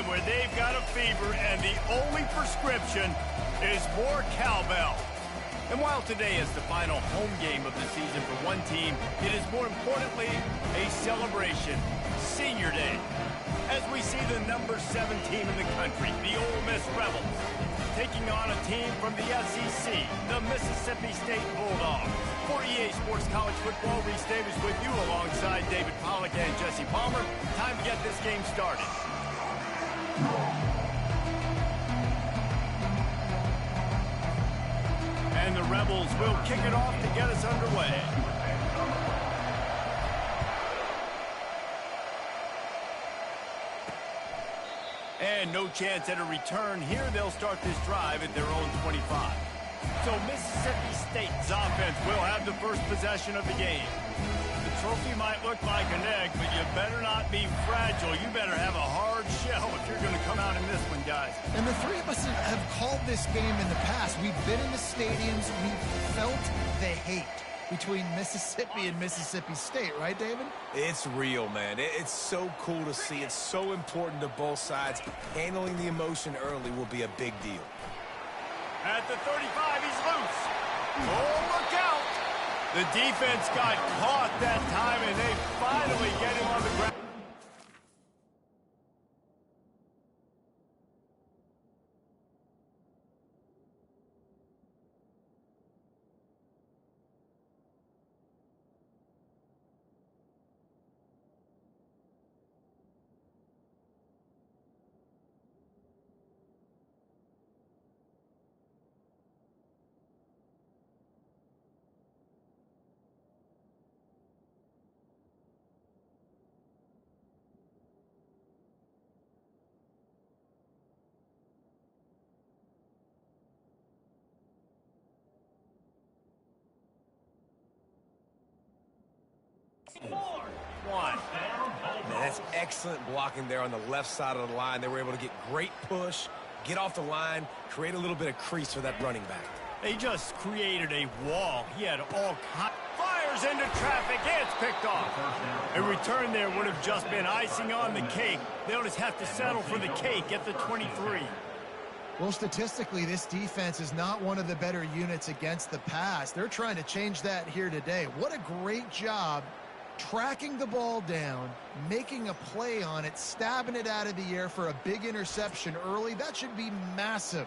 game where they've got a fever and the only prescription is more cowbell. And while today is the final home game of the season for one team, it is more importantly a celebration, Senior Day, as we see the number 7 team in the country, the Ole Miss Rebels, taking on a team from the SEC, the Mississippi State Bulldogs. For EA Sports College Football, Reese Davis with you alongside David Pollack and Jesse Palmer. Time to get this game started. And the Rebels will kick it off to get us underway. And no chance at a return here. They'll start this drive at their own 25. So Mississippi State's offense will have the first possession of the game. The trophy might look like an egg, but you better not be fragile. You better have a hard shell if you're going to come out in this one, guys. And the three of us have called this game in the past. We've been in the stadiums. We've felt the hate between Mississippi and Mississippi State, right, David? It's real, man. It's so cool to see. It's so important to both sides. Handling the emotion early will be a big deal. At the 35, he's loose. Oh, look out. The defense got caught that time, and they finally get him on the ground. Man, that's excellent blocking there on the left side of the line. They were able to get great push, get off the line, create a little bit of crease for that running back. They just created a wall. He had all kinds. Fires into traffic. It's picked off. A return there would have just been icing on the cake. They'll just have to settle for the cake at the 23. Well, statistically, this defense is not one of the better units against the pass. They're trying to change that here today. What a great job tracking the ball down, making a play on it, stabbing it out of the air for a big interception early. That should be massive.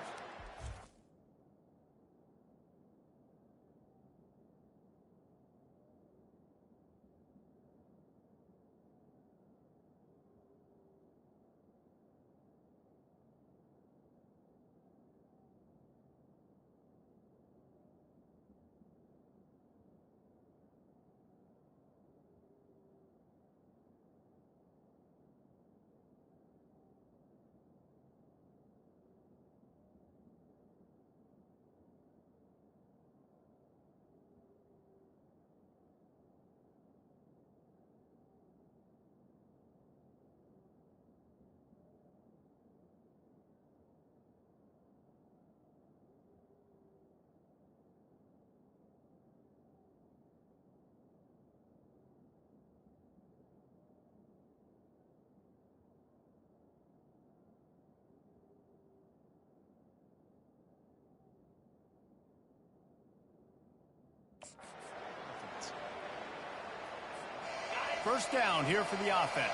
First down here for the offense.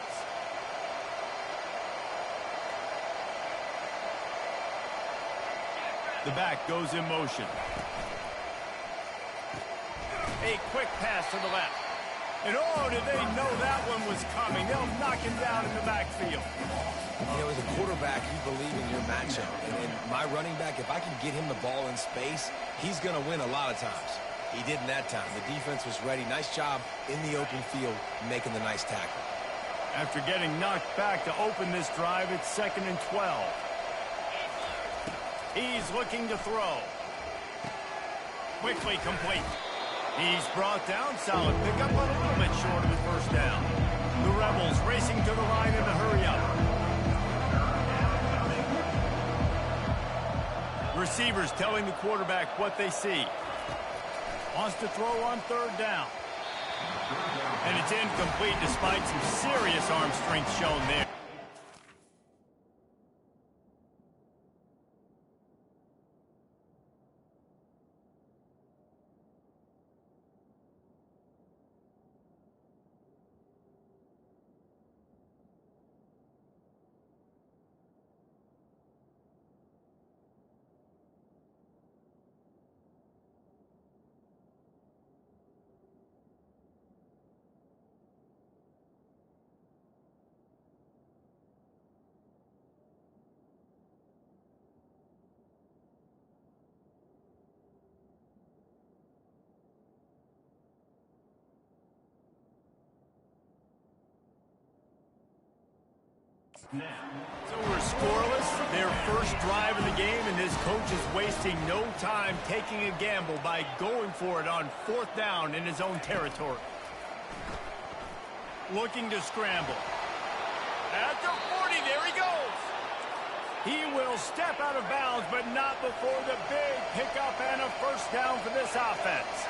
The back goes in motion. A quick pass to the left. And oh, did they know that one was coming. They'll knock him down in the backfield. You know, as a quarterback, you believe in your matchup. And my running back, if I can get him the ball in space, he's going to win a lot of times. He did in that time. The defense was ready. Nice job in the open field making the nice tackle. After getting knocked back to open this drive, it's 2nd and 12. He's looking to throw. Quickly complete. He's brought down. Solid pickup, but a little bit short of the first down. The Rebels racing to the line in the hurry-up. Receivers telling the quarterback what they see. Wants to throw on 3rd down. And it's incomplete despite some serious arm strength shown there. So we're scoreless, their first drive of the game, and this coach is wasting no time taking a gamble by going for it on 4th down in his own territory. Looking to scramble. At the 40, there he goes. He will step out of bounds, but not before the big pickup and a first down for this offense.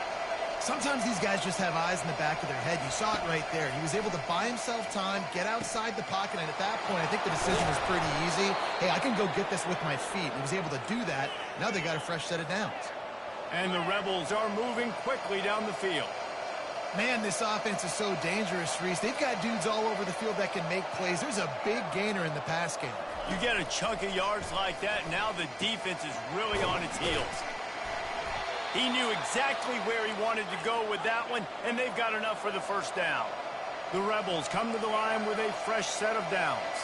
Sometimes these guys just have eyes in the back of their head. You saw it right there. He was able to buy himself time, get outside the pocket, and at that point, I think the decision was pretty easy. Hey, I can go get this with my feet. He was able to do that. Now they got a fresh set of downs. And the Rebels are moving quickly down the field. Man, this offense is so dangerous, Reese. They've got dudes all over the field that can make plays. There's a big gainer in the pass game. You get a chunk of yards like that, now the defense is really on its heels. He knew exactly where he wanted to go with that one, and they've got enough for the first down. The Rebels come to the line with a fresh set of downs.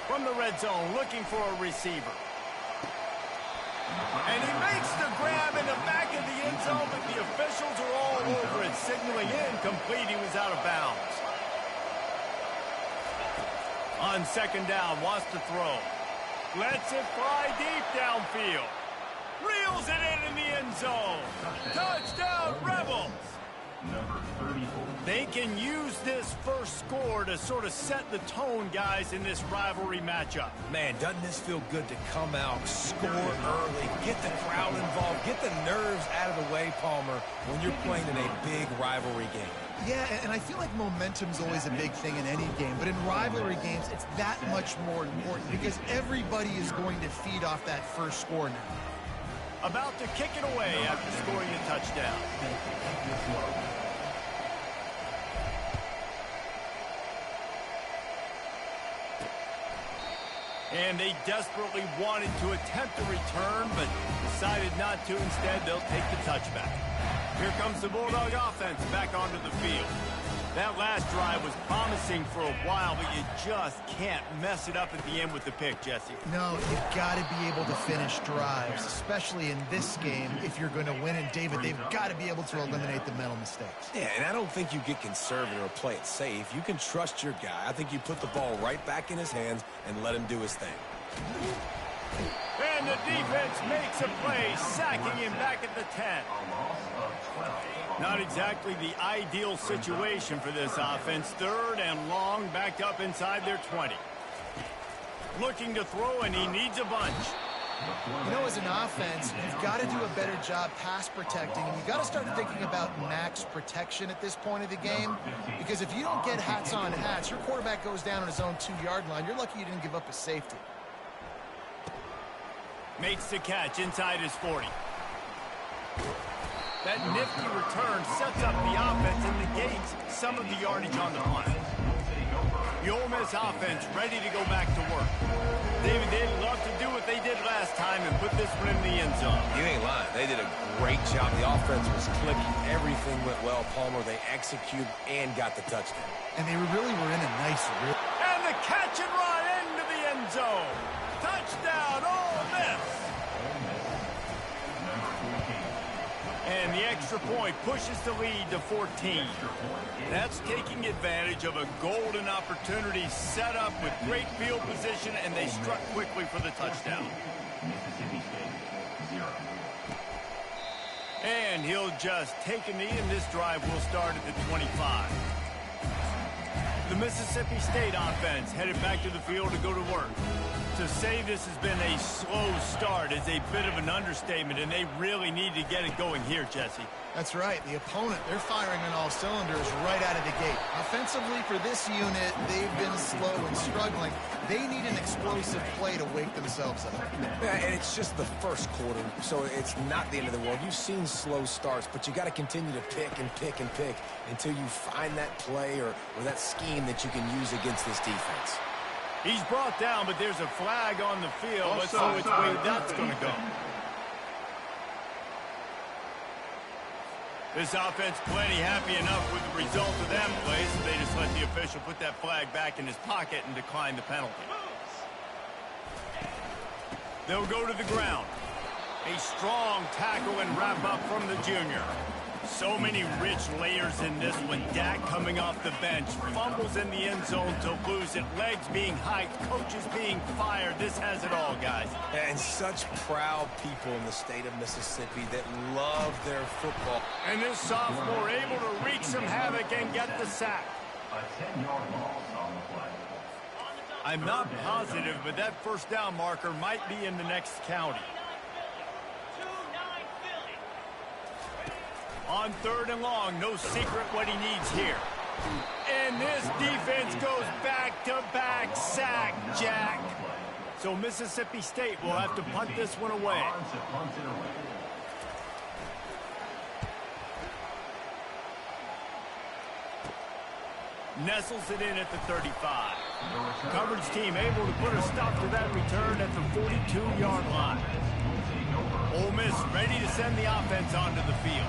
From the red zone, looking for a receiver. And he makes the grab in the back of the end zone, but the officials are all over it, signaling incomplete. He was out of bounds. On 2nd down, wants to throw. Lets it fly deep downfield. Reels it in the end zone. Touchdown, Rebels. Number 34. They can use this first score to sort of set the tone, guys, in this rivalry matchup. Man, doesn't this feel good to come out, score early, get the crowd involved, get the nerves out of the way, Palmer, when you're playing in a big rivalry game. Yeah, and I feel like momentum's always a big thing in any game, but in rivalry games, it's that much more important because everybody is going to feed off that first score now. About to kick it away after scoring a touchdown. And they desperately wanted to attempt a return, but decided not to. Instead, they'll take the touchback. Here comes the Bulldog offense back onto the field. That last drive was promising for a while, but you just can't mess it up at the end with the pick, Jesse. No, you've got to be able to finish drives, especially in this game. If you're going to win, and David, they've got to be able to eliminate the mental mistakes. Yeah, and I don't think you get conservative or play it safe. You can trust your guy. I think you put the ball right back in his hands and let him do his thing. And the defense makes a play, sacking him back at the 10. Not exactly the ideal situation for this offense. 3rd and long, backed up inside their 20. Looking to throw, and he needs a bunch. You know, as an offense, you've got to do a better job pass protecting, and you've got to start thinking about max protection at this point of the game, because if you don't get hats on hats, your quarterback goes down on his own 2-yard line. You're lucky you didn't give up a safety. Makes the catch inside his 40. That nifty return sets up the offense and negates some of the yardage on the punt. The Ole Miss offense ready to go back to work. David, they'd love to do what they did last time and put this one in the end zone. You ain't lying. They did a great job. The offense was clicking. Everything went well, Palmer. They executed and got the touchdown. And they really were in a nice rhythm. And the catch and run into the end zone. Touchdown, Ole Miss. And the extra point pushes the lead to 14. That's taking advantage of a golden opportunity set up with great field position, and they struck quickly for the touchdown. And he'll just take a knee, and this drive will start at the 25. The Mississippi State offense headed back to the field to go to work. To say this has been a slow start is a bit of an understatement, and they really need to get it going here, Jesse. That's right. The opponent, they're firing on all cylinders right out of the gate. Offensively, for this unit, they've been slow and struggling. They need an explosive play to wake themselves up. Yeah, and it's just the first quarter, so it's not the end of the world. You've seen slow starts, but you got to continue to pick and pick and pick until you find that play or that scheme that you can use against this defense. He's brought down, but there's a flag on the field. Let's see which way that's going to go. This offense plenty happy enough with the result of that play, so they just let the official put that flag back in his pocket and decline the penalty. They'll go to the ground. A strong tackle and wrap up from the junior. So many rich layers in this one. Dak coming off the bench, fumbles in the end zone to lose it, legs being hiked, coaches being fired. This has it all, guys. And such proud people in the state of Mississippi that love their football. And this sophomore able to wreak some havoc and get the sack. A 10-yard loss on the play. I'm not positive, but that first down marker might be in the next county. On 3rd and long, no secret what he needs here. And this defense goes back-to-back sack, Jack. So Mississippi State will have to punt this one away. Nestles it in at the 35. Coverage team able to put a stop to that return at the 42-yard line. Ole Miss ready to send the offense onto the field.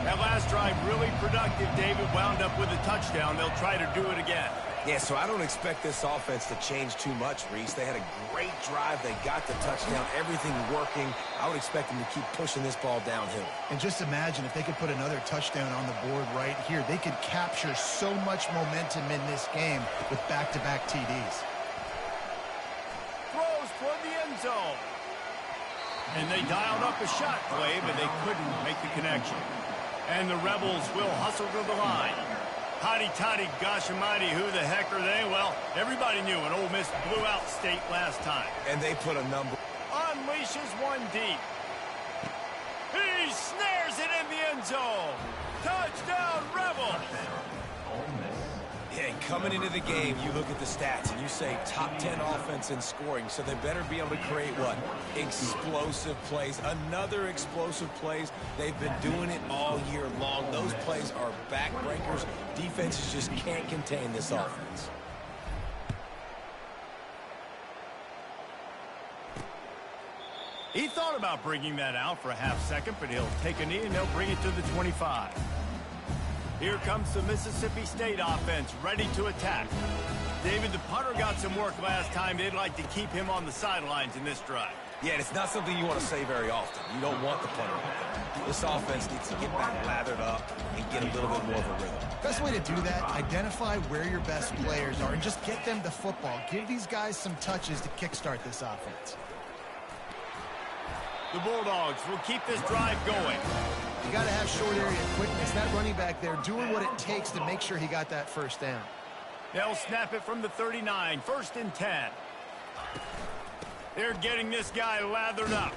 That last drive really productive. David wound up with a touchdown. They'll try to do it again. Yeah, so I don't expect this offense to change too much, Reese. They had a great drive. They got the touchdown. Everything working. I would expect them to keep pushing this ball downhill. And just imagine if they could put another touchdown on the board right here. They could capture so much momentum in this game with back-to-back TDs. Throws toward the end zone. And they dialed up a shot play, but they couldn't make the connection. And the Rebels will hustle to the line. Hotty-toddy, gosh almighty, who the heck are they? Well, everybody knew when Ole Miss blew out State last time. And they put a number. Unleashes one deep. He snares it in the end zone. Touchdown, Rebels! Yeah, coming into the game, you look at the stats and you say top 10 offense in scoring, so they better be able to create what? Explosive plays. Another explosive plays. They've been doing it all year long. Those plays are backbreakers. Defenses just can't contain this offense. He thought about bringing that out for a half second, but he'll take a knee and they'll bring it to the 25. Here comes the Mississippi State offense, ready to attack. David, the punter got some work last time. They'd like to keep him on the sidelines in this drive. Yeah, and it's not something you want to say very often. You don't want the punter out there. This offense needs to get back lathered up and get a little bit more of a rhythm. Best way to do that, identify where your best players are and just get them the football. Give these guys some touches to kickstart this offense. The Bulldogs will keep this drive going. You got to have short area quickness. That running back there doing what it takes to make sure he got that first down. They'll snap it from the 39, 1st and 10. They're getting this guy lathered up.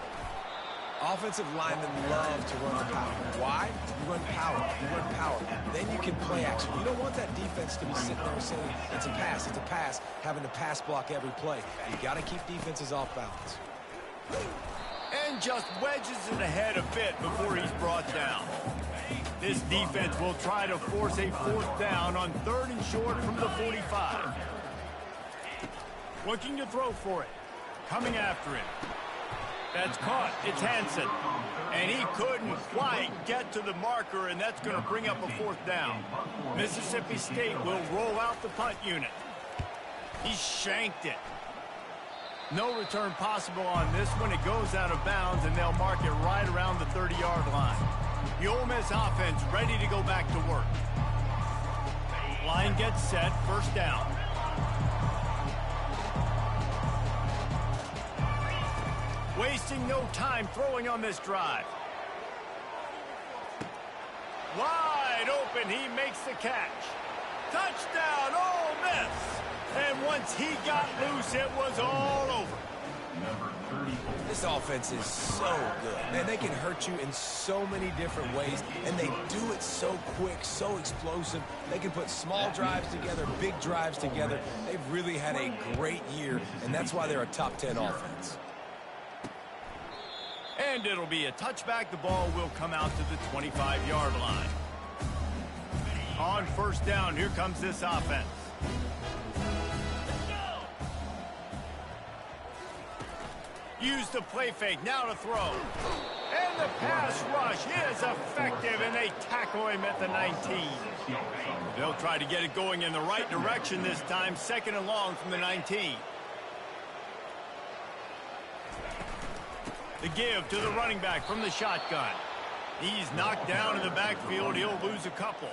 Offensive linemen love to run the power. Why? You run power. You run power. Then you can play action. You don't want that defense to be sitting there saying, it's a pass, having to pass block every play. You got to keep defenses off balance. And just wedges it ahead a bit before he's brought down. This defense will try to force a 4th down on 3rd and short from the 45. Looking to throw for it. Coming after him. That's caught. It's Hansen. And he couldn't quite get to the marker, and that's going to bring up a 4th down. Mississippi State will roll out the punt unit. He shanked it. No return possible on this one. It goes out of bounds, and they'll mark it right around the 30-yard line. The Ole Miss offense ready to go back to work. Line gets set. 1st down. Wasting no time throwing on this drive. Wide open. He makes the catch. Touchdown, Ole Miss. And once he got loose, it was all over. This offense is so good. Man, they can hurt you in so many different ways, and they do it so quick, so explosive. They can put small drives together, big drives together. They've really had a great year, and that's why they're a top 10 offense. And it'll be a touchback. The ball will come out to the 25-yard line. On 1st down, here comes this offense. Use the play fake, now to throw. And the pass rush is effective, and they tackle him at the 19. They'll try to get it going in the right direction this time, 2nd and long from the 19. The give to the running back from the shotgun. He's knocked down in the backfield. He'll lose a couple.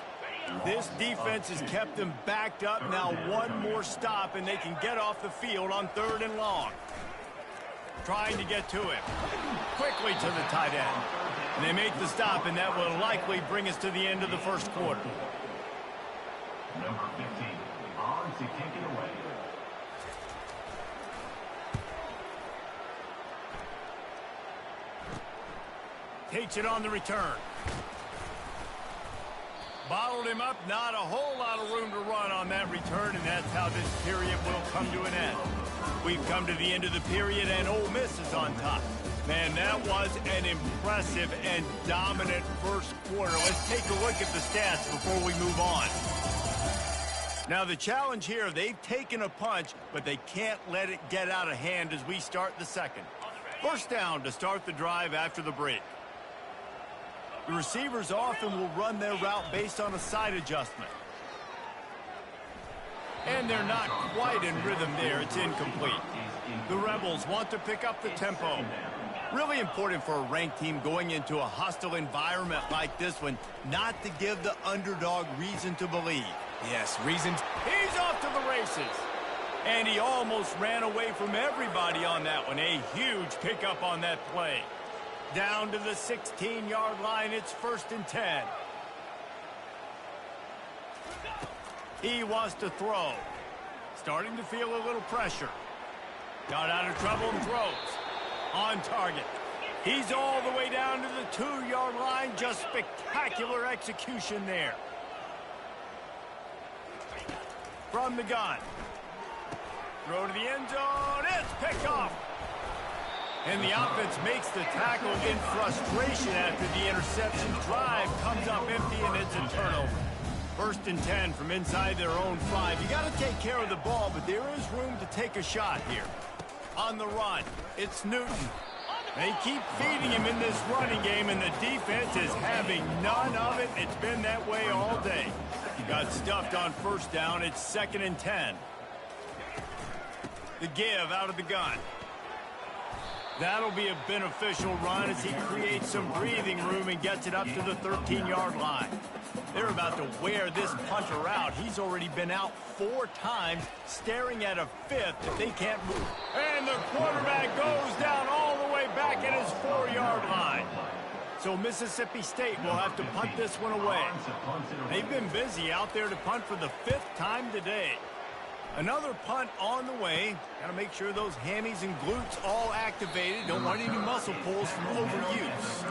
This defense has kept them backed up. Now one more stop, and they can get off the field on 3rd and long. Trying to get to him. Quickly to the tight end. And they make the stop, and that will likely bring us to the end of the first quarter. Number 15, on to kick it away. Takes it on the return. Bottled him up. Not a whole lot of room to run on that return, and that's how this period will come to an end. We've come to the end of the period, and Ole Miss is on top. Man, that was an impressive and dominant first quarter. Let's take a look at the stats before we move on. Now, the challenge here, they've taken a punch, but they can't let it get out of hand as we start the second. First down to start the drive after the break. The receivers often will run their route based on a side adjustment. And they're not quite in rhythm there. It's incomplete. The Rebels want to pick up the tempo. Really important for a ranked team going into a hostile environment like this one, not to give the underdog reason to believe. Yes, reason. He's off to the races. And he almost ran away from everybody on that one. A huge pickup on that play. Down to the 16-yard line. It's 1st and 10. He wants to throw. Starting to feel a little pressure. Got out of trouble and throws. On target. He's all the way down to the 2-yard line. Just spectacular execution there. From the gun. Throw to the end zone. It's picked off. And the offense makes the tackle in frustration after the interception. Drive comes up empty, and it's a turnover. 1st and 10 from inside their own 5. You got to take care of the ball, but there is room to take a shot here. On the run, it's Newton. They keep feeding him in this running game, and the defense is having none of it. It's been that way all day. Got stuffed on 1st down. It's 2nd and 10. The give out of the gun. That'll be a beneficial run as he creates some breathing room and gets it up to the 13-yard line. They're about to wear this punter out. He's already been out 4 times, staring at a 5th if they can't move. And the quarterback goes down all the way back at his 4-yard line. So Mississippi State will have to punt this one away. They've been busy out there to punt for the 5th time today. Another punt on the way. Got to make sure those hammies and glutes all activated. Don't want any muscle pulls from overuse.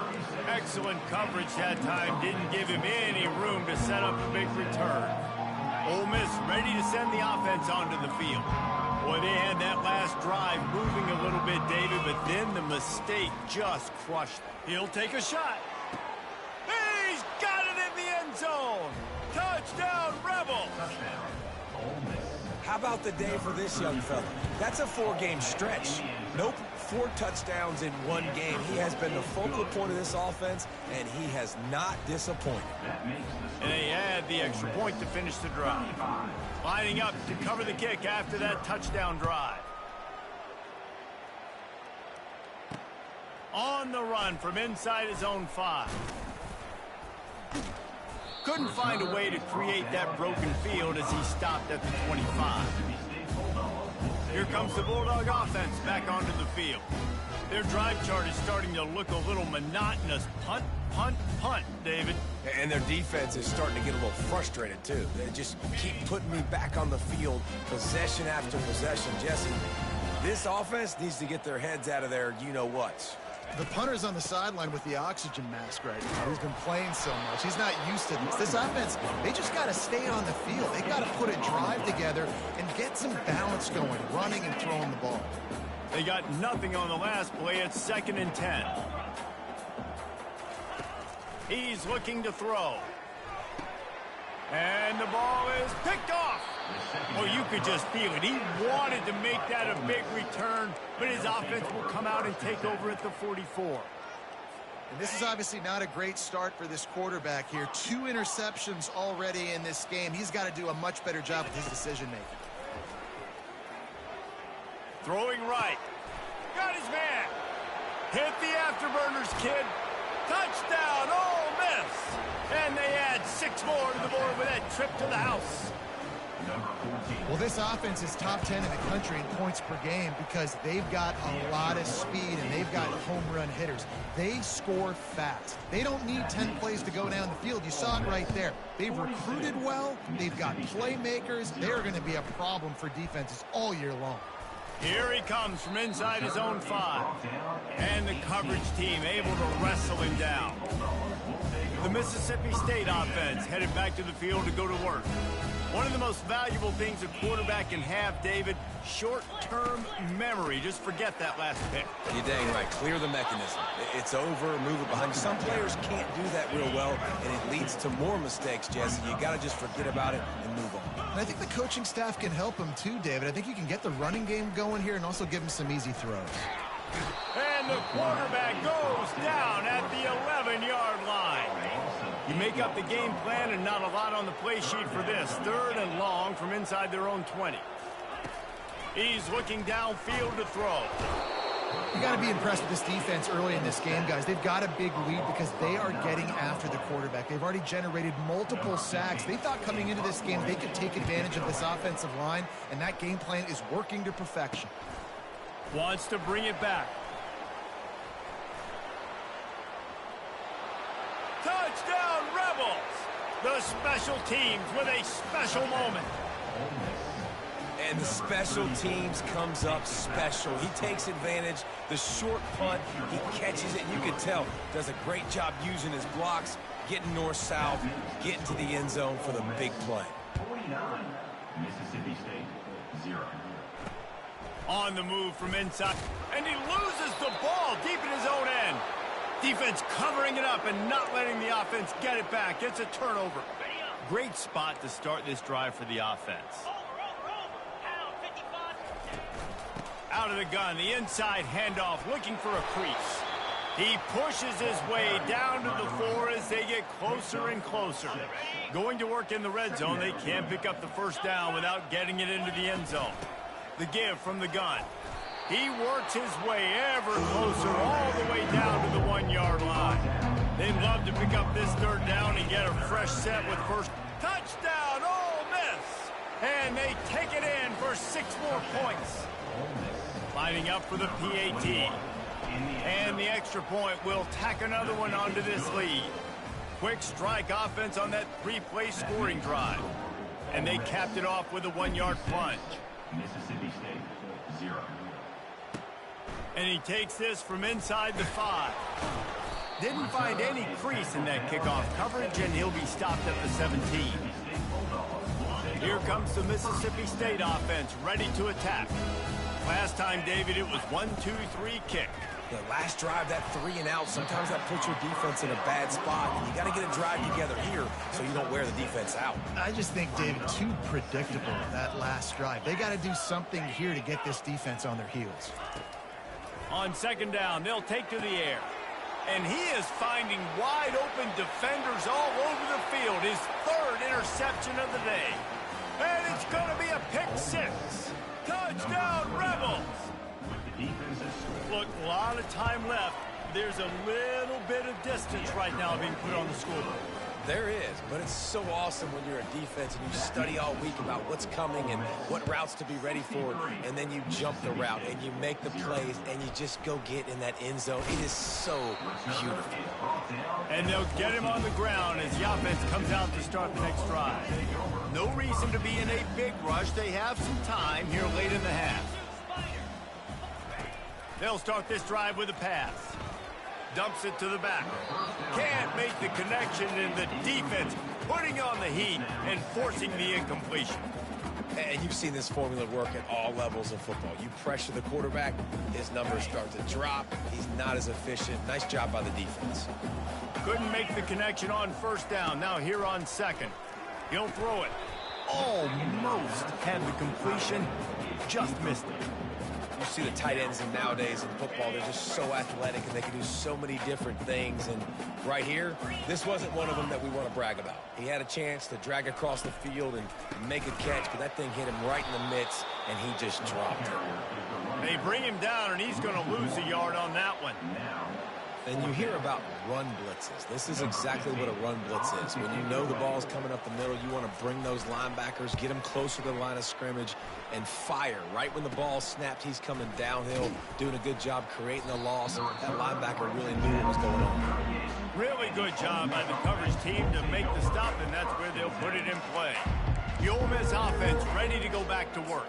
Excellent coverage that time. Didn't give him any room to set up a big return. Ole Miss ready to send the offense onto the field. Boy, they had that last drive moving a little bit, David, but then the mistake just crushed them. He'll take a shot. He's got it in the end zone. Touchdown, Rebels. Touchdown, Ole Miss. How about the day for this young fella? That's a 4-game stretch. Nope, 4 touchdowns in 1 game. He has been the focal point of this offense, and he has not disappointed. And they add the extra point to finish the drive. Lining up to cover the kick after that touchdown drive. On the run from inside his own 5. Couldn't find a way to create that broken field as he stopped at the 25. Here comes the Bulldog offense back onto the field. Their drive chart is starting to look a little monotonous. Punt, punt, punt, David. And their defense is starting to get a little frustrated, too. They just keep putting me back on the field, possession after possession. Jesse, this offense needs to get their heads out of their you-know-whats. The punter's on the sideline with the oxygen mask right now. He's been playing so much. He's not used to this. This offense, they just got to stay on the field. They got to put a drive together and get some balance going, running and throwing the ball. They got nothing on the last play. It's 2nd and 10. He's looking to throw. And the ball is picked off. Well, you could just feel it. He wanted to make that a big return, but his offense will come out and take over at the 44. And this is obviously not a great start for this quarterback here. 2 interceptions already in this game. He's got to do a much better job with his decision-making. Throwing right. Got his man. Hit the afterburners, kid. Touchdown, Ole Miss! And they add 6 more to the board with that trip to the house. Well, this offense is top 10 in the country in points per game because they've got a lot of speed and they've got home run hitters. They score fast. They don't need 10 plays to go down the field. You saw it right there. They've recruited well. They've got playmakers. They're going to be a problem for defenses all year long. Here he comes from inside his own 5. And the coverage team able to wrestle him down. The Mississippi State offense headed back to the field to go to work. One of the most valuable things a quarterback can have, David, short-term memory. Just forget that last pick. You're dang right. Clear the mechanism. It's over, move it behind you. Some players can't do that real well, and it leads to more mistakes, Jesse. You got to just forget about it and move on. And I think the coaching staff can help him too, David. I think you can get the running game going here and also give him some easy throws. And the quarterback goes down at the 11-yard line. You make up the game plan and not a lot on the play sheet for this. 3rd and long from inside their own 20. He's looking downfield to throw. You got to be impressed with this defense early in this game, guys. They've got a big lead because they are getting after the quarterback. They've already generated multiple sacks. They thought coming into this game they could take advantage of this offensive line, and that game plan is working to perfection. Wants to bring it back. Touchdown, Rebels! The special teams with a special moment. And the special teams comes up special. He takes advantage. The short punt, he catches it, and you can tell does a great job using his blocks, getting north-south, getting to the end zone for the big play. 49, Mississippi State, 0. On the move from inside, and he loses the ball deep in his own end. Defense covering it up and not letting the offense get it back. It's a turnover. Great spot to start this drive for the offense. Out of the gun, the inside handoff, looking for a crease. He pushes his way down to the 4 as they get closer and closer. Going to work in the red zone, they can't pick up the first down without getting it into the end zone. The give from the gun. He works his way ever closer all the way down to the 1-yard line. They'd love to pick up this 3rd down and get a fresh set with first. Touchdown, Ole Miss! And they take it in for 6 more points. Lining up for the PAT. And the extra point will tack another one onto this lead. Quick strike offense on that 3-play scoring drive. And they capped it off with a 1-yard plunge. Mississippi State, 0. And he takes this from inside the 5. Didn't find any crease in that kickoff coverage, and he'll be stopped at the 17. Here comes the Mississippi State offense, ready to attack. Last time, David, it was 1-2-3 kick. The last drive, that 3 and out, sometimes that puts your defense in a bad spot. And you got to get a drive together here so you don't wear the defense out. I just think, David, too predictable that last drive. They got to do something here to get this defense on their heels. On 2nd down, they'll take to the air. And he is finding wide-open defenders all over the field. His 3rd interception of the day. And it's going to be a pick 6. Touchdown, Rebels! Look, a lot of time left. There's a little bit of distance right now being put on the scoreboard. There is, but it's so awesome when you're a defense and you study all week about what's coming and what routes to be ready for, and then you jump the route and you make the plays and you just go get in that end zone. It is so beautiful. And they'll get him on the ground as the offense comes out to start the next drive. No reason to be in a big rush. They have some time here late in the half. They'll start this drive with a pass. Dumps it to the back. Can't make the connection, and the defense putting on the heat and forcing the incompletion. And you've seen this formula work at all levels of football. You pressure the quarterback, his numbers start to drop. He's not as efficient. Nice job by the defense. Couldn't make the connection on 1st down. Now here on 2nd. He'll throw it. Almost had the completion. Just missed it. You see the tight ends nowadays in football, they're just so athletic and they can do so many different things. And right here, this wasn't one of them that we want to brag about. He had a chance to drag across the field and make a catch, but that thing hit him right in the midst, and he just dropped it. They bring him down, and he's going to lose a yard on that one. And you hear about run blitzes. This is exactly what a run blitz is. When you know the ball's coming up the middle, you want to bring those linebackers, get them closer to the line of scrimmage, and fire. Right when the ball snapped, he's coming downhill, doing a good job creating the loss. That linebacker really knew what was going on. Really good job by the coverage team to make the stop, and that's where they'll put it in play. The Ole Miss offense ready to go back to work.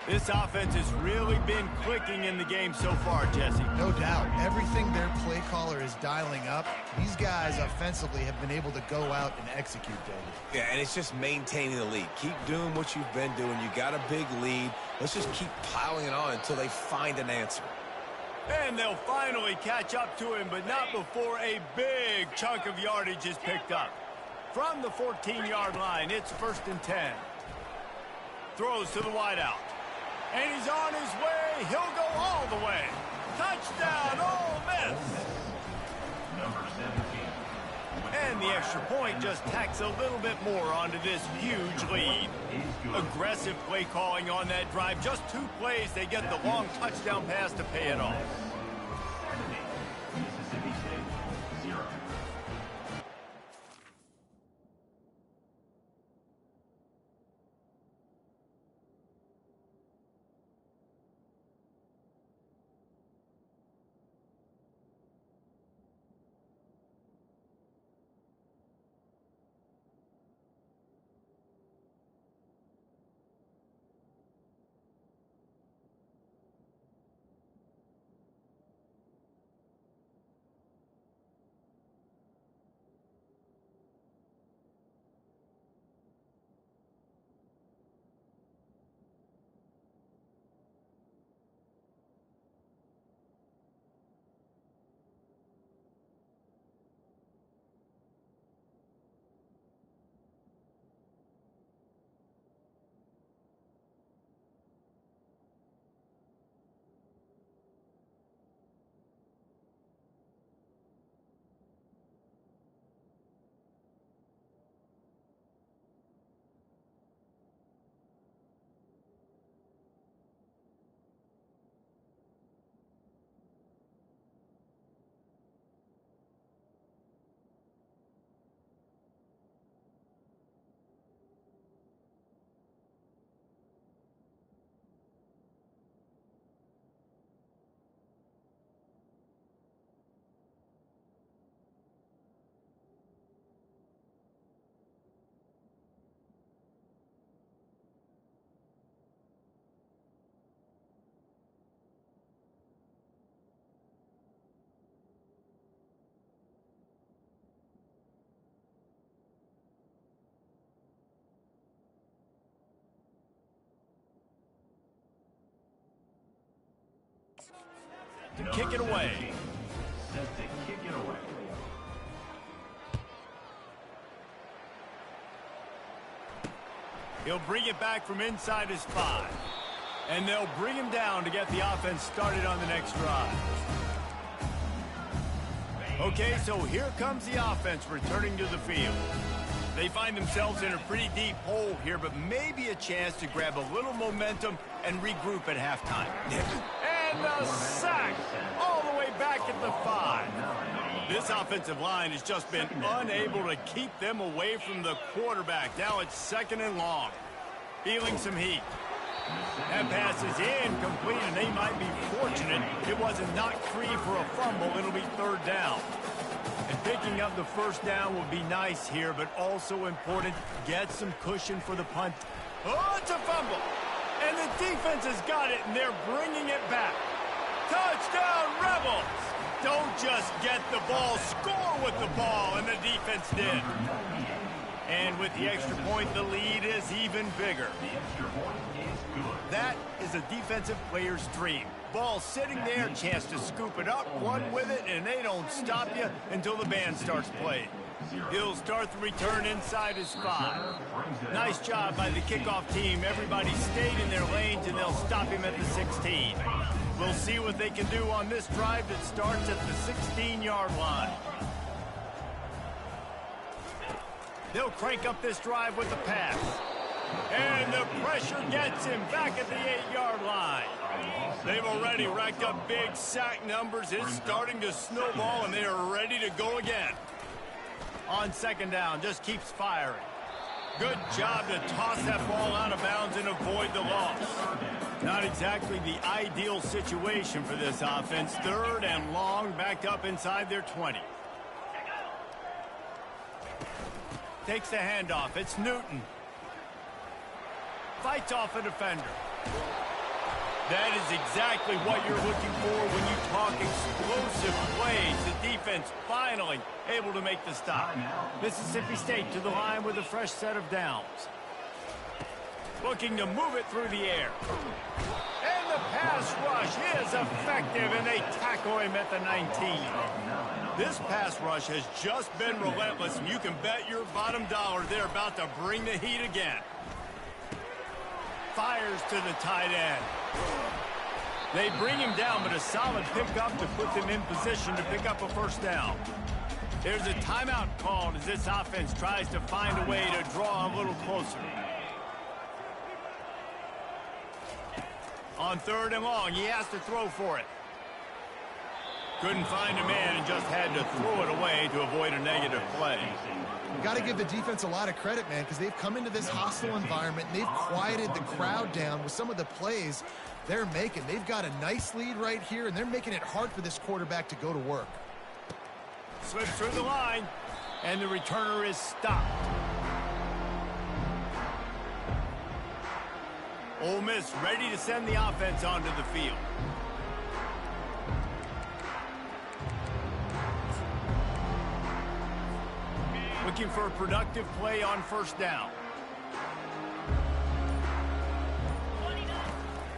This offense has really been clicking in the game so far, Jesse. No doubt. Everything their play caller is dialing up, these guys offensively have been able to go out and execute, David. Yeah, and it's just maintaining the lead. Keep doing what you've been doing. You got a big lead. Let's just keep piling it on until they find an answer. And they'll finally catch up to him, but not before a big chunk of yardage is picked up. From the 14-yard line, it's 1st and 10. Throws to the wideout. And he's on his way. He'll go all the way. Touchdown, Ole Miss. Number 17. And the extra point just tacks a little bit more onto this huge lead. Aggressive play calling on that drive. Just 2 plays, they get the long touchdown pass to pay it off. Mississippi State, 0. To kick it away. Set to kick it away. He'll bring it back from inside his 5. And they'll bring him down to get the offense started on the next drive. Okay, so here comes the offense returning to the field. They find themselves in a pretty deep hole here, but maybe a chance to grab a little momentum and regroup at halftime. And the sack all the way back at the 5. This offensive line has just been unable to keep them away from the quarterback. Now it's 2nd and long. Feeling some heat. That pass is incomplete, and they might be fortunate it wasn't knocked free for a fumble. It'll be 3rd down. And picking up the 1st down will be nice here, but also important. Get some cushion for the punt. Oh, it's a fumble. And the defense has got it, and they're bringing it back. Touchdown, Rebels! Don't just get the ball, score with the ball, and the defense did. And with the extra point, the lead is even bigger. The extra point is good. That is a defensive player's dream. Ball sitting there, chance to scoop it up, run with it, and they don't stop you until the band starts playing. He'll start the return inside his 5. Nice job by the kickoff team. Everybody stayed in their lanes, and they'll stop him at the 16. We'll see what they can do on this drive that starts at the 16-yard line. They'll crank up this drive with the pass. And the pressure gets him back at the 8-yard line. They've already racked up big sack numbers. It's starting to snowball, and they are ready to go again. On second down, just keeps firing. Good job to toss that ball out of bounds and avoid the loss. Not exactly the ideal situation for this offense. Third and long, backed up inside their 20. Takes the handoff. It's Newton. Fights off a defender. That is exactly what you're looking for when you talk explosive plays. The defense finally able to make the stop. Mississippi State to the line with a fresh set of downs. Looking to move it through the air. And the pass rush is effective, and they tackle him at the 19. This pass rush has just been relentless, and you can bet your bottom dollar they're about to bring the heat again. Fires to the tight end. They bring him down, but a solid pickup to put them in position to pick up a first down. There's a timeout called as this offense tries to find a way to draw a little closer. On third and long, he has to throw for it. Couldn't find a man and just had to throw it away to avoid a negative play. You got to give the defense a lot of credit, man, because they've come into this hostile environment and they've quieted the crowd down with some of the plays they're making. They've got a nice lead right here, and they're making it hard for this quarterback to go to work. Slips through the line, and the returner is stopped. Ole Miss ready to send the offense onto the field. Looking for a productive play on first down.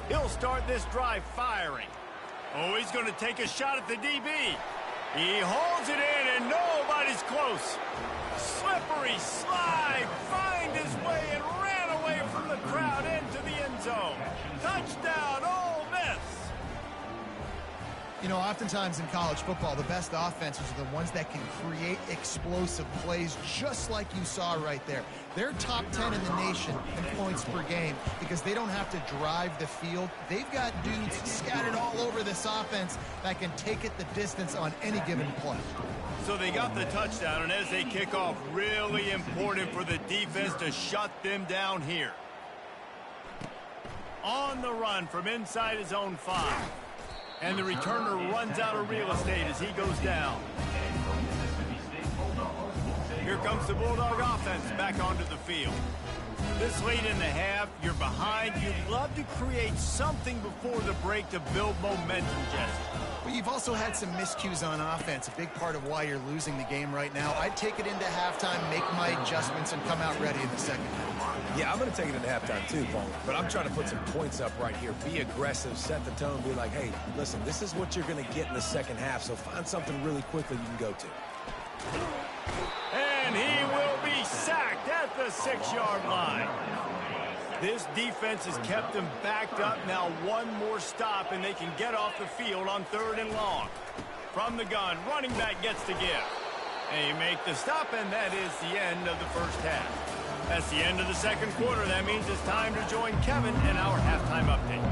He'll start this drive firing. Oh, he's going to take a shot at the DB. He holds it in, and nobody's close. Slippery slide, find his way, and ran away from the crowd into the end zone. Touchdown, Ole Miss. You know, oftentimes in college football, the best offenses are the ones that can create explosive plays, just like you saw right there. They're top 10 in the nation in points per game because they don't have to drive the field. They've got dudes scattered all over this offense that can take it the distance on any given play. So they got the touchdown, and as they kick off, really important for the defense to shut them down here. On the run from inside his own 5. And the returner runs out of real estate as he goes down. Here comes the Bulldog offense back onto the field. This late in the half, you're behind. You'd love to create something before the break to build momentum, Jesse. But you've also had some miscues on offense, a big part of why you're losing the game right now. I'd take it into halftime, make my adjustments, and come out ready in the second half. Yeah, I'm going to take it into halftime too, Paul. But I'm trying to put some points up right here. Be aggressive, set the tone, be like, hey, listen, this is what you're going to get in the second half, so find something really quickly you can go to. And he will be sacked at the 6-yard line. This defense has kept them backed up. Now one more stop, and they can get off the field on third and long. From the gun, running back gets to give. They make the stop, and that is the end of the first half. That's the end of the second quarter. That means it's time to join Kevin in our halftime update.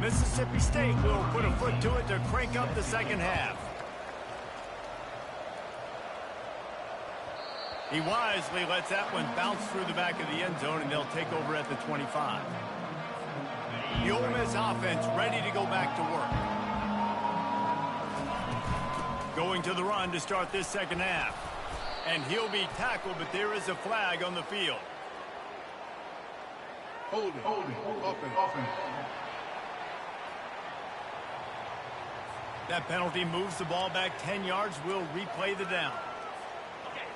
Mississippi State will put a foot to it to crank up the second half. He wisely lets that one bounce through the back of the end zone, and they'll take over at the 25. The Ole Miss offense ready to go back to work. Going to the run to start this second half. And he'll be tackled, but there is a flag on the field. Holding, offense. That penalty moves the ball back 10 yards. We'll replay the down.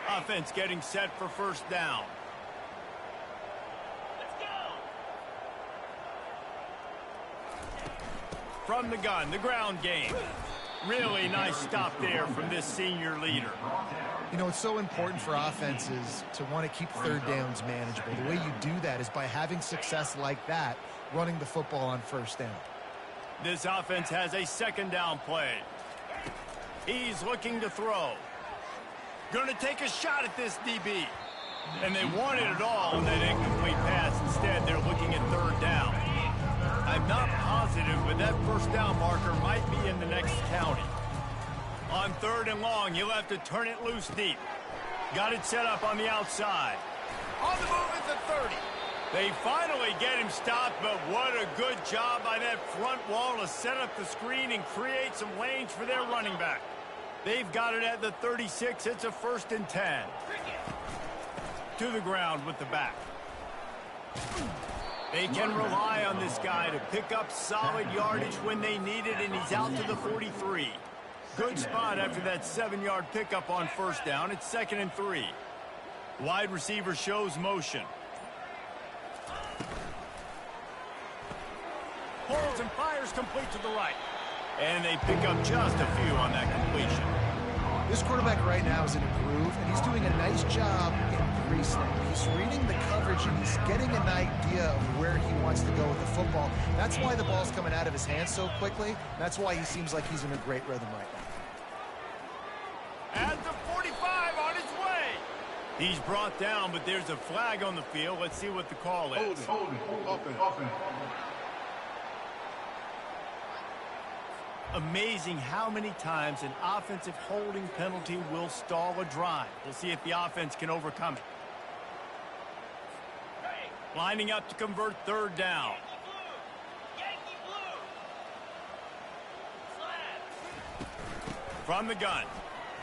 Offense getting set for first down. Let's go. From the gun, the ground game. Really nice stop there from this senior leader. You know, it's so important for offenses to want to keep third downs manageable. The way you do that is by having success like that, running the football on first down. This offense has a second down play. He's looking to throw. Going to take a shot at this DB. And they wanted it all on that incomplete pass. Instead, they're first down marker might be in the next county. On 3rd and long, he'll have to turn it loose deep. Got it set up on the outside. On the move at the 30. They finally get him stopped, but what a good job by that front wall to set up the screen and create some lanes for their running back. They've got it at the 36. It's a 1st and 10. To the ground with the back. They can rely on this guy to pick up solid yardage when they need it, and he's out to the 43. Good spot after that 7-yard pickup on 1st down. It's 2nd and 3. Wide receiver shows motion. Pulls and fires complete to the right. And they pick up just a few on that completion. This quarterback right now is in a groove, and he's doing a nice job in pre-snap. He's reading the coverage, and he's getting an idea of where he wants to go with the football. That's why the ball's coming out of his hands so quickly. That's why he seems like he's in a great rhythm right now. At the 45 on his way. He's brought down, but there's a flag on the field. Let's see what the call is. Holding. Offense. Amazing how many times an offensive holding penalty will stall a drive. We'll see if the offense can overcome it. Lining up to convert 3rd down. From the gun.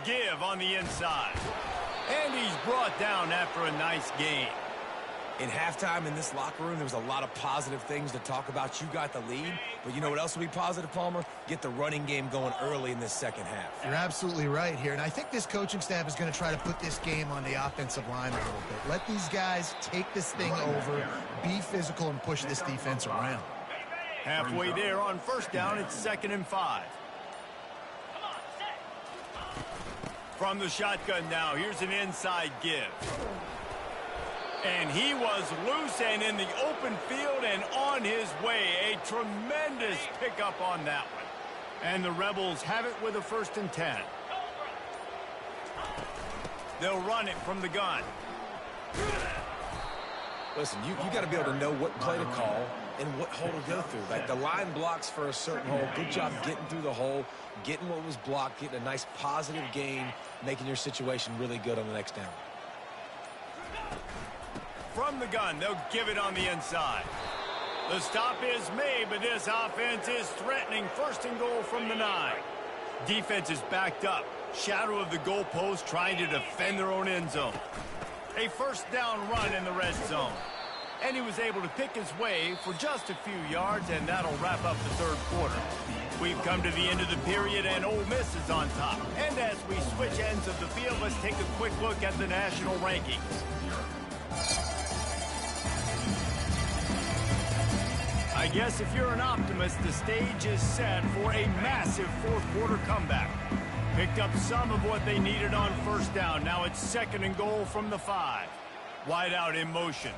Give on the inside. And he's brought down after a nice gain. In halftime in this locker room, there was a lot of positive things to talk about. You got the lead, but you know what else will be positive, Palmer? Get the running game going early in this 2nd half. You're absolutely right here, and I think this coaching staff is going to try to put this game on the offensive line a little bit. Let these guys take this thing over, be physical, and push this defense around. Halfway there on 1st down, it's 2nd and 5. From the shotgun now, here's an inside give. And he was loose and in the open field and on his way. A tremendous pickup on that one. And the Rebels have it with a 1st and 10. They'll run it from the gun. Listen, you got to be able to know what play to call and what hole to go through. Like the line blocks for a certain hole. Good job getting through the hole, getting what was blocked, getting a nice positive gain, making your situation really good on the next down. From the gun, they'll give it on the inside. The stop is made, but this offense is threatening 1st and goal from the 9. Defense is backed up. Shadow of the goalpost trying to defend their own end zone. A 1st down run in the red zone. And he was able to pick his way for just a few yards, and that'll wrap up the 3rd quarter. We've come to the end of the period, and Ole Miss is on top. And as we switch ends of the field, let's take a quick look at the national rankings. I guess if you're an optimist, the stage is set for a massive 4th quarter comeback. Picked up some of what they needed on 1st down. Now it's 2nd and goal from the 5. Wide out in motion.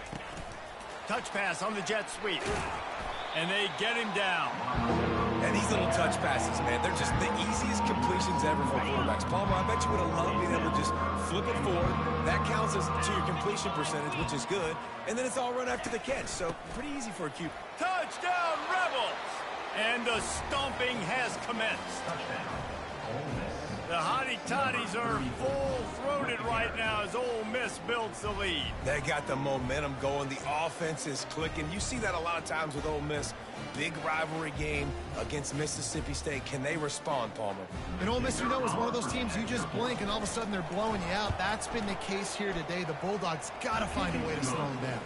Touch pass on the jet sweep. And they get him down. And these little touch passes, man, they're just the easiest completions ever for quarterbacks. Palmer, I bet you would have loved being able to just flip it forward. That counts as to your completion percentage, which is good. And then it's all run after the catch. So pretty easy for a QB. Touchdown, Rebels! And the stomping has commenced. The Hottie Toddies are full-throated right now as Ole Miss builds the lead. They got the momentum going. The offense is clicking. You see that a lot of times with Ole Miss. Big rivalry game against Mississippi State. Can they respond, Palmer? And Ole Miss, you know, is one of those teams you just blink and all of a sudden they're blowing you out. That's been the case here today. The Bulldogs got to find a way to slow them down.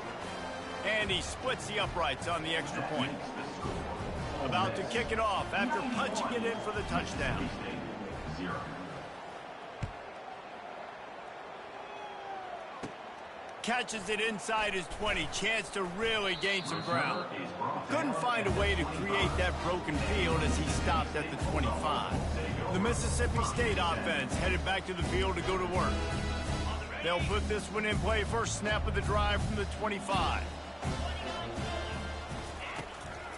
And he splits the uprights on the extra point. About to kick it off after punching it in for the touchdown. Catches it inside his 20. Chance to really gain some ground. Couldn't find a way to create that broken field as he stopped at the 25. The Mississippi State offense headed back to the field to go to work. They'll put this one in play. First snap of the drive from the 25.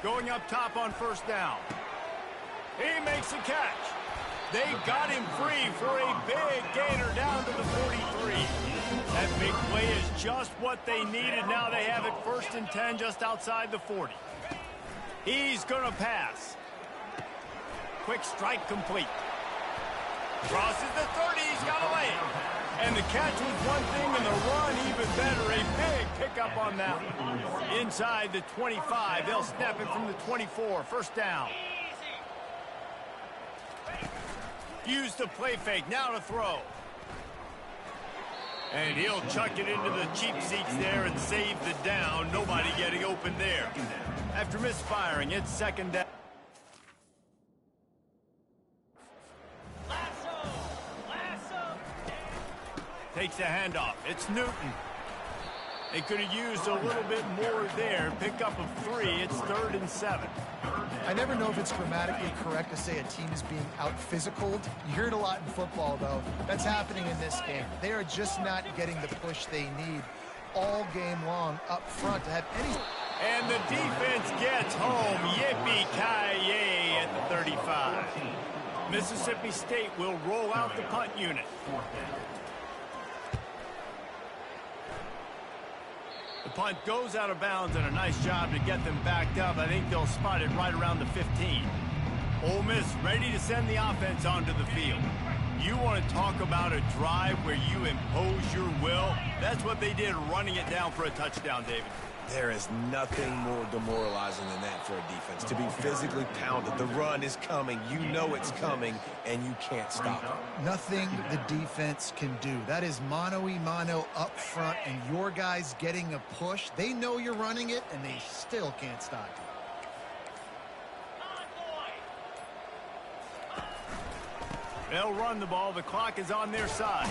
Going up top on 1st down. He makes the catch. They got him free for a big gainer down to the 43. That big play is just what they needed. Now they have it 1st and 10 just outside the 40. He's going to pass. Quick strike complete. Crosses the 30. He's got a lane. And the catch was one thing, and the run even better. A big pickup on that one. Inside the 25. They'll snap it from the 24. First down. Use the play fake. Now to throw. And he'll chuck it into the cheap seats there and save the down. Nobody getting open there. After misfiring, it's second down. Takes a handoff. It's Newton. They could have used a little bit more there. Pick up of 3. It's 3rd and 7. I never know if it's grammatically correct to say a team is being out-physicaled. You hear it a lot in football, though. That's happening in this game. They are just not getting the push they need all game long up front to have any... And the defense gets home. Yippee-ki-yay at the 35. Mississippi State will roll out the punt unit. The punt goes out of bounds, and a nice job to get them backed up. I think they'll spot it right around the 15. Ole Miss ready to send the offense onto the field. You want to talk about a drive where you impose your will? That's what they did, running it down for a touchdown, David. There is nothing more demoralizing than that for a defense. To be physically pounded. The run is coming. You know it's coming, and you can't stop it. Nothing the defense can do. That is mano-a-mano up front, and your guys getting a push. They know you're running it, and they still can't stop you. They'll run the ball. The clock is on their side.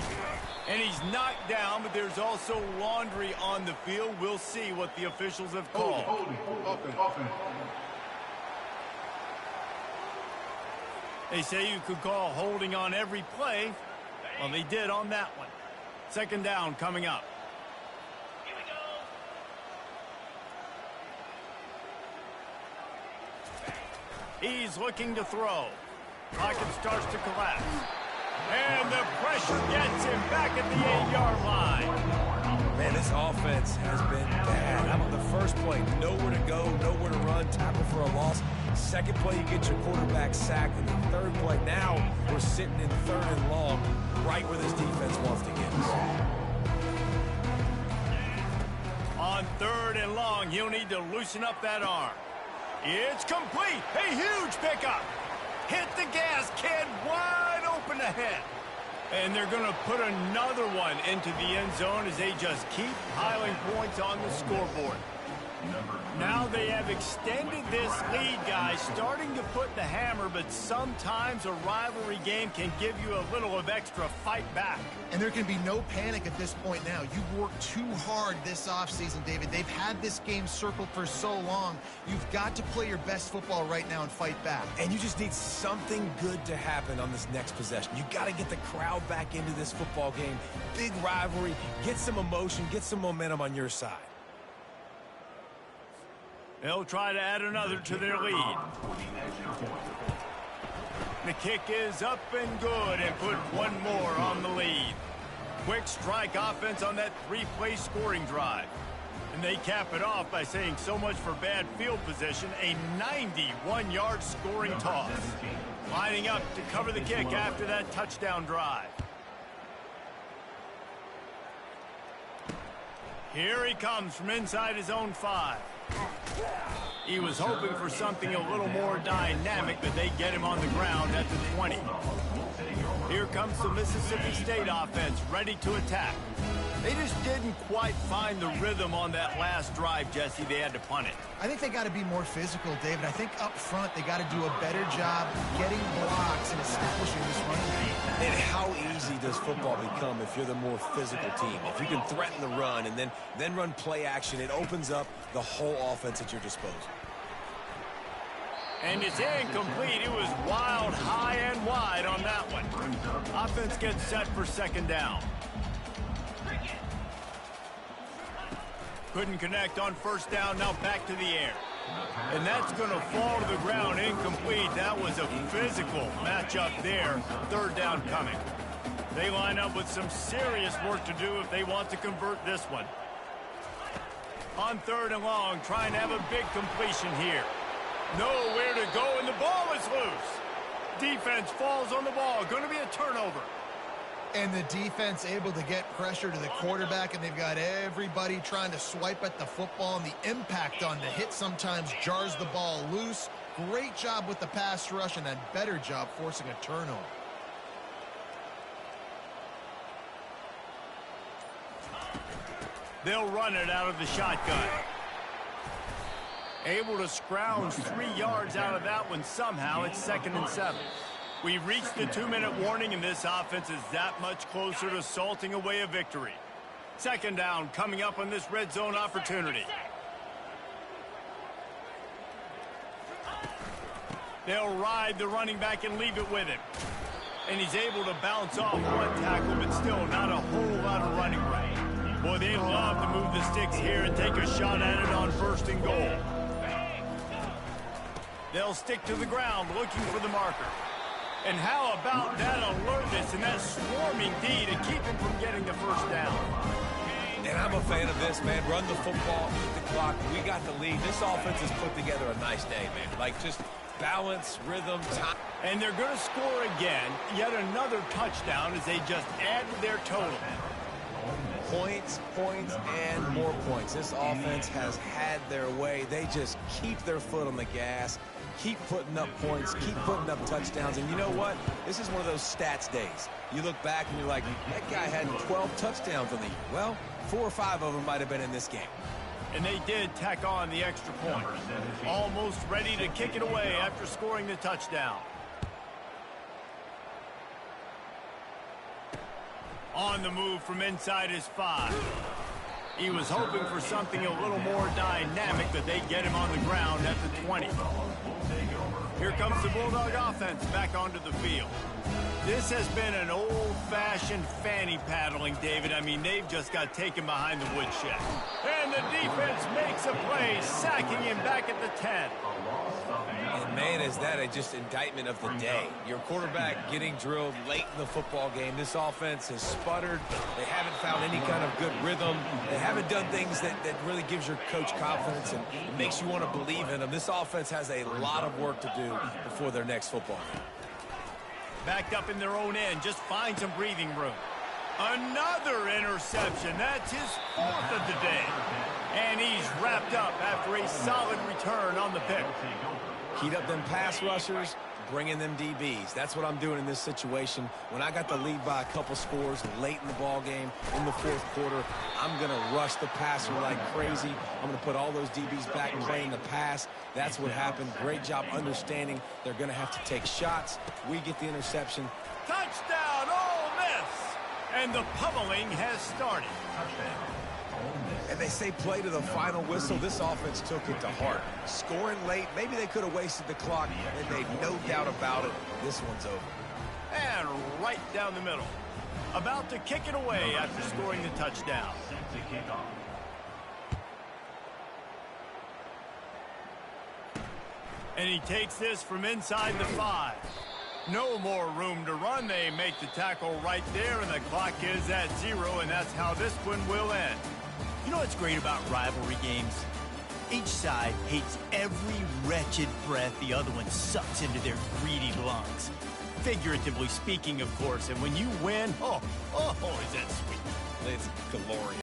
And he's knocked down, but there's also laundry on the field. We'll see what the officials have called. Holding. They say you could call holding on every play. Well, they did on that one. Second down coming up. Here we go. He's looking to throw. Pocket starts to collapse. And the pressure gets him back at the 8-yard line. Man, this offense has been bad. How about the first play? Nowhere to go, nowhere to run, tackle for a loss. Second play, you get your quarterback sacked. And the third play, now we're sitting in 3rd and long, right where this defense wants to get us. On 3rd and long, he'll need to loosen up that arm. It's complete. A huge pickup. Hit the gas, kid. Wide open ahead. And they're going to put another one into the end zone as they just keep piling points on the scoreboard. Now they have extended this lead, guys, starting to put the hammer, but sometimes a rivalry game can give you a little of extra fight back. And there can be no panic at this point now. You've worked too hard this offseason, David. They've had this game circled for so long. You've got to play your best football right now and fight back. And you just need something good to happen on this next possession. You got to get the crowd back into this football game. Big rivalry. Get some emotion. Get some momentum on your side. They'll try to add another to their lead. The kick is up and good and put one more on the lead. Quick strike offense on that 3-play scoring drive. And they cap it off by saying so much for bad field position, a 91-yard scoring toss. Lining up to cover the kick after that touchdown drive. Here he comes from inside his own 5. He was hoping for something a little more dynamic, but they get him on the ground at the 20. Here comes the Mississippi State offense, ready to attack. They just didn't quite find the rhythm on that last drive, Jesse. They had to punt it. I think they got to be more physical, David. I think up front they got to do a better job getting blocks and establishing this running game. And how easy does football become if you're the more physical team? If you can threaten the run and then run play action, it opens up the whole offense at your disposal. And it's incomplete. It was wild, high and wide on that one. Offense gets set for second down. Couldn't connect on first down. Now back to the air. And that's going to fall to the ground incomplete. That was a physical matchup there. Third down coming. They line up with some serious work to do if they want to convert this one. On 3rd and long, trying to have a big completion here. Nowhere to go, and the ball is loose. Defense falls on the ball. Going to be a turnover. And the defense able to get pressure to the quarterback, and they've got everybody trying to swipe at the football, and the impact on the hit sometimes jars the ball loose. Great job with the pass rush, and a better job forcing a turnover. They'll run it out of the shotgun. Able to scrounge 3 yards out of that one somehow. It's 2nd and 7. We've reached the 2-minute warning, and this offense is that much closer to salting away a victory. 2nd down coming up on this red zone opportunity. They'll ride the running back and leave it with him. And he's able to bounce off one tackle, but still not a whole lot of running room. Boy, they love to move the sticks here and take a shot at it on 1st and goal. They'll stick to the ground looking for the marker. And how about that alertness and that swarming D to keep him from getting the 1st down? And I'm a fan of this, man. Run the football, eat the clock. We got the lead. This offense has put together a nice day, man. Like, just balance, rhythm, time. And they're going to score again. Yet another touchdown as they just add to their total. Points, points, and more points. This offense has had their way. They just keep their foot on the gas, keep putting up points, keep putting up touchdowns. And you know what? This is one of those stats days. You look back and you're like, that guy had 12 touchdowns on the year. Well, 4 or 5 of them might have been in this game. And they did tack on the extra point. Almost ready to kick it away after scoring the touchdown. On the move from inside his 5. He was hoping for something a little more dynamic, but they get him on the ground at the 20. Here comes the Bulldog offense back onto the field. This has been an old-fashioned fanny paddling, David. I mean, they've just got taken behind the woodshed. And the defense makes a play, sacking him back at the 10. And, man, is that just indictment of the day. Your quarterback getting drilled late in the football game. This offense has sputtered. They haven't found any kind of good rhythm. They haven't done things that really gives your coach confidence and makes you want to believe in them. This offense has a lot of work to do before their next football game. Backed up in their own end, just find some breathing room. Another interception. That's his 4th of the day. And he's wrapped up after a solid return on the pick. Heat up them pass rushers, bring in them DBs. That's what I'm doing in this situation. When I got the lead by a couple scores late in the ball game, in the 4th quarter, I'm going to rush the passer like crazy. I'm going to put all those DBs back and play in the pass. That's what happened. Great job understanding they're going to have to take shots. We get the interception. Touchdown, Ole Miss! And the pummeling has started. And they say play to the final whistle. This offense took it to heart. Scoring late, maybe they could have wasted the clock, and they've no doubt about it. This one's over. And right down the middle. About to kick it away after scoring the touchdown. And he takes this from inside the 5. No more room to run. They make the tackle right there, and the clock is at 0, and that's how this one will end. You know what's great about rivalry games? Each side hates every wretched breath the other one sucks into their greedy lungs. Figuratively speaking, of course, and when you win, oh, is that sweet. It's glorious.